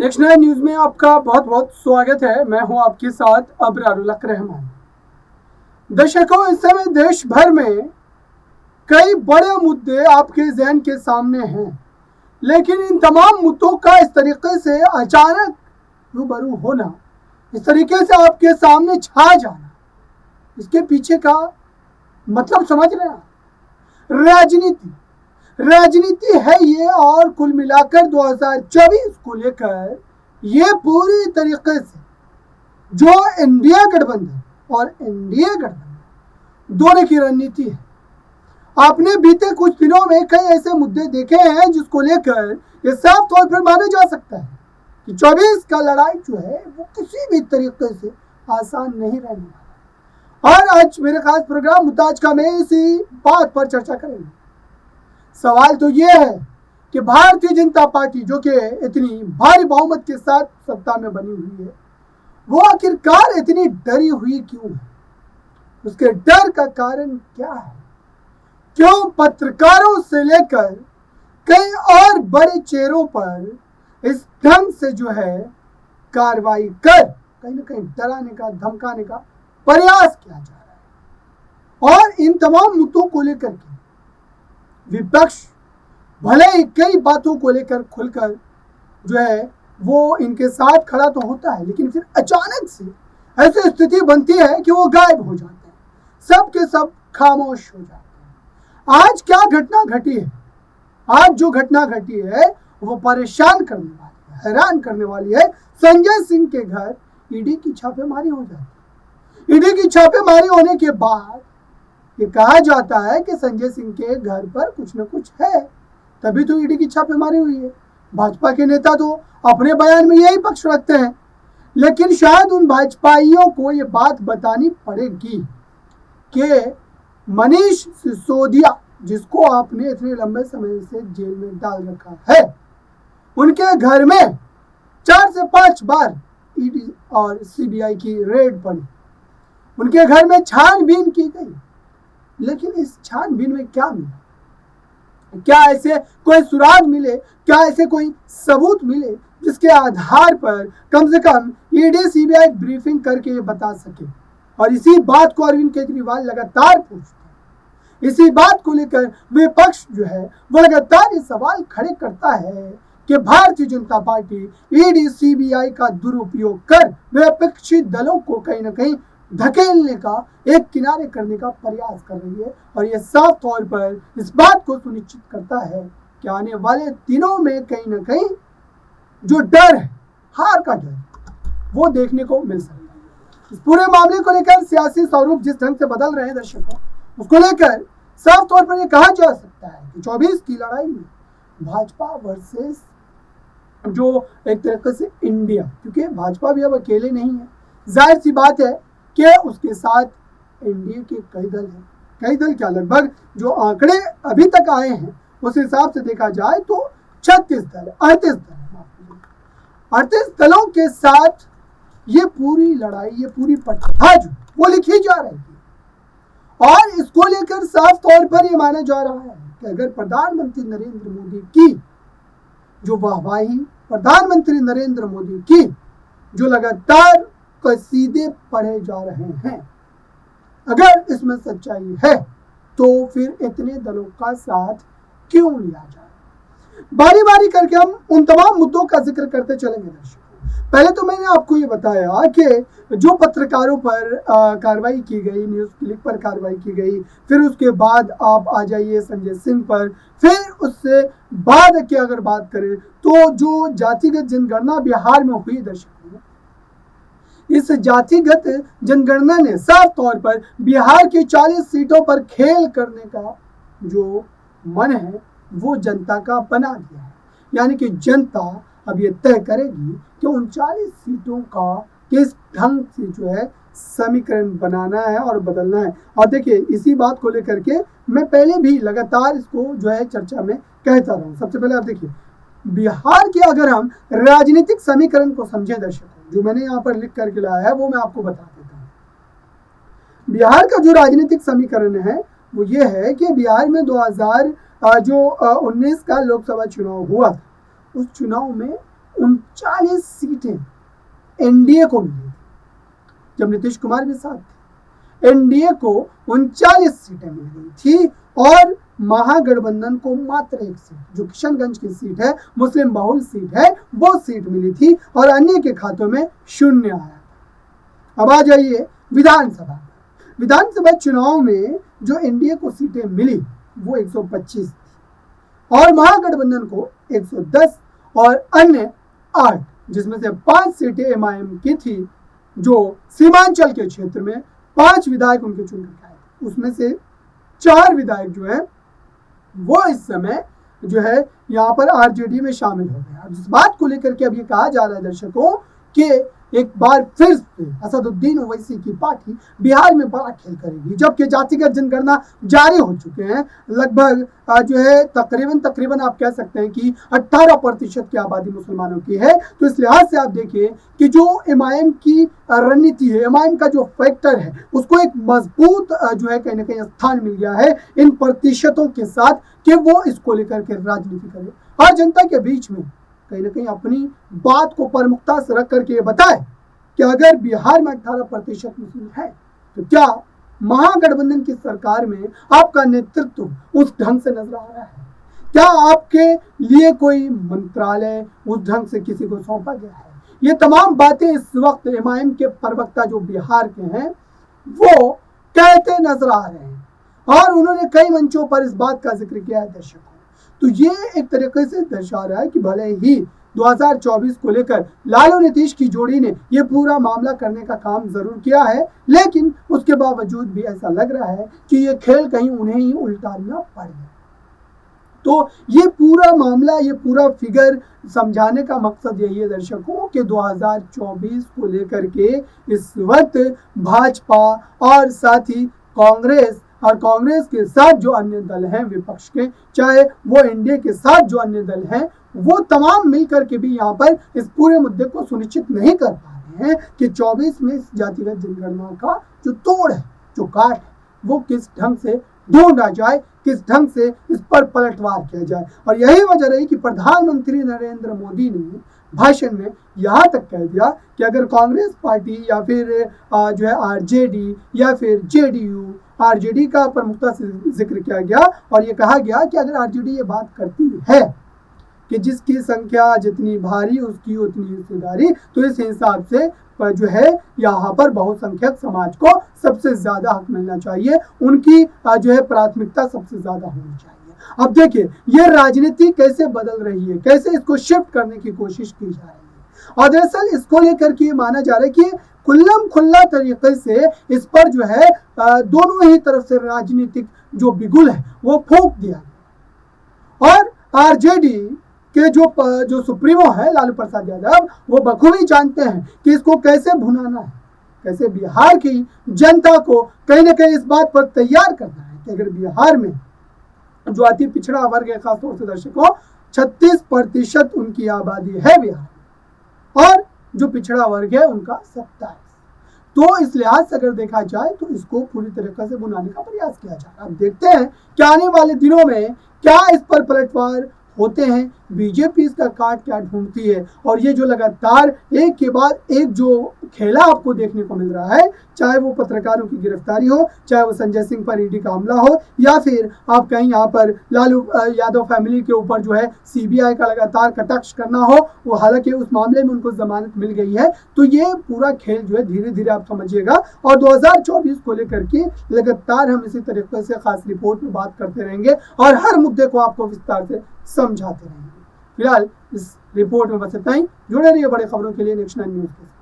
National news में आपका बहुत बहुत स्वागत है। मैं हूं आपके साथ अबरारुल हक रहमान। दर्शकों, इस समय देश भर में कई बड़े मुद्दे आपके ज़हन के सामने हैं, लेकिन इन तमाम मुद्दों का इस तरीके से अचानक रूबरू होना, इस तरीके से आपके सामने छा जाना, इसके पीछे का मतलब समझ रहे हैं? राजनीति है ये। और कुल मिलाकर 2024 को लेकर ये पूरी तरीके से जो इंडिया गठबंधन और एनडीए गठबंधन दोनों की रणनीति है। आपने बीते कुछ दिनों में कई ऐसे मुद्दे देखे हैं जिसको लेकर ये साफ तौर पर माना जा सकता है कि 24 का लड़ाई जो है वो किसी भी तरीके से आसान नहीं रहने वाला। और आज मेरे खास प्रोग्राम मुताज का में इसी बात पर चर्चा करेंगे। सवाल तो ये है कि भारतीय जनता पार्टी जो कि इतनी भारी बहुमत के साथ सत्ता में बनी हुई है, वो आखिरकार इतनी डरी हुई क्यों है? उसके डर का कारण क्या है? क्यों पत्रकारों से लेकर कई और बड़े चेहरों पर इस ढंग से जो है कार्रवाई कर कहीं ना कहीं डराने का, धमकाने का प्रयास किया जा रहा है? और इन तमाम मुद्दों को लेकर के विपक्ष भले ही कई बातों को लेकर खुलकर जो है वो इनके साथ खड़ा तो होता है, लेकिन फिर अचानक से ऐसी स्थिति बनती है कि वो गायब हो जाते हैं, सब के सब खामोश हो जाते हैं। आज क्या घटना घटी है? आज जो घटना घटी है वो परेशान करने वाली है, हैरान करने वाली है। संजय सिंह के घर ईडी की छापेमारी हो जाती है। ईडी की छापेमारी होने के बाद ये कहा जाता है कि संजय सिंह के घर पर कुछ न कुछ है, तभी तो ईडी की छापेमारी हुई है। भाजपा के नेता तो अपने बयान में यही पक्ष रखते हैं, लेकिन शायद उन भाजपाइयों को ये बात बतानी पड़ेगी कि मनीष सिसोदिया, जिसको आपने इतने लंबे समय से जेल में डाल रखा है, उनके घर में 4 से 5 बार ईडी और सीबीआई की रेड पड़ी, उनके घर में छानबीन की गई। लेकिन इस छानबीन में क्या मिला? क्या ऐसे कोई सुराग मिले? क्या ऐसे कोई सबूत मिले जिसके आधार पर कम से कम ईडी सीबीआई ब्रीफिंग करके ये बता सके? और इसी बात को अरविंद केजरीवाल लगातार पूछते हैं। इसी बात को लेकर विपक्ष जो है वो लगातार ये सवाल खड़े करता है कि Bharatiya Janata party ED CBI का दुरुपयोग कर विपक्षी दलों को कहीं ना कहीं धकेलने का, एक किनारे करने का प्रयास कर रही है। और यह साफ तौर पर इस बात को सुनिश्चित करता है कि आने वाले दिनों में कहीं ना कहीं जो डर है, हार का डर, वो देखने को मिल सकता है। इस पूरे मामले को लेकर सियासी स्वरूप जिस ढंग से बदल रहे हैं दर्शकों, उसको लेकर साफ तौर पर यह कहा जा सकता है कि 24 की लड़ाई में भाजपा वर्सेस जो एक तरीके से इंडिया, क्योंकि भाजपा भी अब अकेले नहीं है, जाहिर सी बात है कि उसके साथ एनडीए के कई दल हैं। कई दल क्या, लगभग जो आंकड़े अभी तक आए हैं उस हिसाब से देखा जाए तो 38 दलों के साथ ये पूरी लड़ाई, ये पूरी पटकथा जो वो लिखी जा रही है। और इसको लेकर साफ तौर पर ये माना जा रहा है कि अगर प्रधानमंत्री नरेंद्र मोदी की जो वाहवाही, प्रधानमंत्री नरेंद्र मोदी की जो लगातार कसीदे पढ़े जा रहे हैं, अगर इसमें सच्चाई है तो फिर इतने दलों का साथ क्यों लिया जाए? बारी बारी करके हम उन तमाम मुद्दों का जिक्र करते चलेंगे दर्शकों। पहले तो मैंने आपको ये बताया कि जो पत्रकारों पर कार्रवाई की गई, न्यूज़ क्लिक पर कार्रवाई की गई, फिर उसके बाद आप आ जाइए संजय सिंह पर, फिर उससे बाद की अगर बात करें तो जो जातिगत जनगणना बिहार में हुई दर्शकों, इस जातिगत जनगणना ने साफ तौर पर बिहार की 40 सीटों पर खेल करने का जो मन है वो जनता का बना दिया है। यानी कि जनता अब ये तय करेगी कि उन 40 सीटों का किस ढंग से जो है समीकरण बनाना है और बदलना है। और देखिए, इसी बात को लेकर के मैं पहले भी लगातार इसको जो है चर्चा में कहता रहा हूँ। सबसे पहले आप देखिए, बिहार के अगर हम राजनीतिक समीकरण को समझे दर्शकों, जो मैंने यहाँ पर लिख करके लाया है वो मैं आपको बता देता हूँ। बिहार का जो राजनीतिक समीकरण है वो ये है कि बिहार में 2019 का लोकसभा चुनाव हुआ था, उस चुनाव में 39 सीटें एनडीए को मिली जब नीतीश कुमार भी साथ थे। एनडीए को 39 सीटें मिल गई थी और महागठबंधन को मात्र एक सीट, जो किशनगंज की सीट है, मुस्लिम बहुल सीट है, वो सीट मिली थी और अन्य के खातों में शून्य आया। अब आ जाइए विधानसभा। विधानसभा चुनाव में जो एनडीए को सीटें मिली वो 125 थी और महागठबंधन को 110 और अन्य 8, जिसमें से 5 सीटें एमआईएम की थी, जो सीमांचल के क्षेत्र में 5 विधायक उनके चुन कर आए, उसमें से 4 विधायक जो है वो इस समय जो है यहाँ पर आरजेडी में शामिल हो गए। जिस बात को लेकर के अब ये कहा जा रहा है दर्शकों कि एक बार फिर से असदुद्दीन ओवैसी की पार्टी बिहार में बड़ा खेल करेगी, जबकि जातिगत जनगणना जारी हो चुके हैं। लगभग जो है तकरीबन आप कह सकते हैं कि 18% की आबादी मुसलमानों की है। तो इस लिहाज से आप देखिए कि जो एमआईएम की रणनीति है, एमआईएम का जो फैक्टर है, उसको एक मजबूत जो है कहीं ना कहीं स्थान मिल गया है इन प्रतिशतों के साथ कि वो इसको लेकर के राजनीति करे और जनता के बीच में कहीं ना कहीं अपनी बात को प्रमुखता से रख करके ये बताए कि अगर बिहार में 18% मुस्लिम है तो क्या महागठबंधन की सरकार में आपका नेतृत्व उस ढंग से नजर आ रहा है? क्या आपके लिए कोई मंत्रालय उस ढंग से किसी को सौंपा गया है? ये तमाम बातें इस वक्त एमआईएम के प्रवक्ता जो बिहार के हैं वो कहते नजर आ रहे हैं और उन्होंने कई मंचों पर इस बात का जिक्र किया है दर्शकों। तो ये एक तरीके से दर्शा रहा है कि भले ही 2024 को लेकर लालू नीतीश की जोड़ी ने ये पूरा मामला करने का काम जरूर किया है, लेकिन उसके बावजूद भी ऐसा लग रहा है कि ये खेल कहीं उन्हें ही उल्टाना पड़ गया। तो ये पूरा मामला, ये पूरा फिगर समझाने का मकसद यही है दर्शकों कि 2024 को लेकर के इस वक्त भाजपा और साथ ही कांग्रेस के साथ जो अन्य दल हैं विपक्ष के, चाहे वो एनडीए के साथ जो अन्य दल हैं, वो तमाम मिलकर के भी यहाँ पर इस पूरे मुद्दे को सुनिश्चित नहीं कर पा रहे हैं कि 24 में इस जातिगत जनगणना का जो तोड़ है, जो काट है, वो किस ढंग से ढूंढा जाए, किस ढंग से इस पर पलटवार किया जाए। और यही वजह रही कि प्रधानमंत्री नरेंद्र मोदी ने भाषण में यहाँ तक कह दिया कि अगर कांग्रेस पार्टी या फिर जो है आरजेडी या फिर जेडीयू, आरजेडी का प्रमुखता से जिक्र किया गया और ये कहा गया कि अगर आरजेडी ये बात करती है कि जिसकी संख्या जितनी भारी उसकी उतनी हिस्सेदारी, तो इस हिसाब से जो है यहाँ पर बहुसंख्यक समाज को सबसे ज्यादा हक मिलना चाहिए, उनकी जो है प्राथमिकता सबसे ज्यादा होनी चाहिए। अब देखिए ये राजनीति कैसे बदल रही है, कैसे इसको शिफ्ट करने की कोशिश की जा रही है और दरअसल इसको लेकर के माना जा रहा है कि खुल्लम खुल्ला तरीके से इस पर जो है दोनों ही तरफ से राजनीतिक जो बिगुल है वो फूंक दिया गया और आरजेडी के जो सुप्रीमो है लालू प्रसाद यादव, वो बखूबी जानते हैं कि इसको कैसे भुनाना है, कैसे बिहार की जनता को कहीं ना कहीं इस बात पर तैयार करना है कि अगर बिहार में जो अति पिछड़ा वर्ग है, खासतौर से दर्शकों 36% उनकी आबादी है बिहार और जो पिछड़ा वर्ग है उनका 27। तो इस लिहाज से अगर देखा जाए तो इसको पूरी तरीके से बुनाने का प्रयास किया जा रहा है। अब देखते हैं कि आने वाले दिनों में क्या इस पर पलटवार होते हैं, बीजेपी इसका काट क्या ढूंढती है और ये जो लगातार एक के बाद एक जो खेला आपको देखने को मिल रहा है, चाहे वो पत्रकारों की गिरफ्तारी हो, चाहे वो संजय सिंह पर ईडी का हमला हो या फिर आप कहीं यहाँ पर लालू यादव फैमिली के ऊपर जो है सीबीआई का लगातार कटाक्ष करना हो, वो हालांकि उस मामले में उनको जमानत मिल गई है। तो ये पूरा खेल जो है धीरे धीरे आप समझिएगा और 2024 को लेकर के लगातार हम इसी तरीके से खास रिपोर्ट में बात करते रहेंगे और हर मुद्दे को आपको विस्तार से समझाते रहेंगे। फिलहाल इस रिपोर्ट में बस इतना ही। जुड़े रहिए बड़े खबरों के लिए नेक्स्ट 9 न्यूज़ के साथ।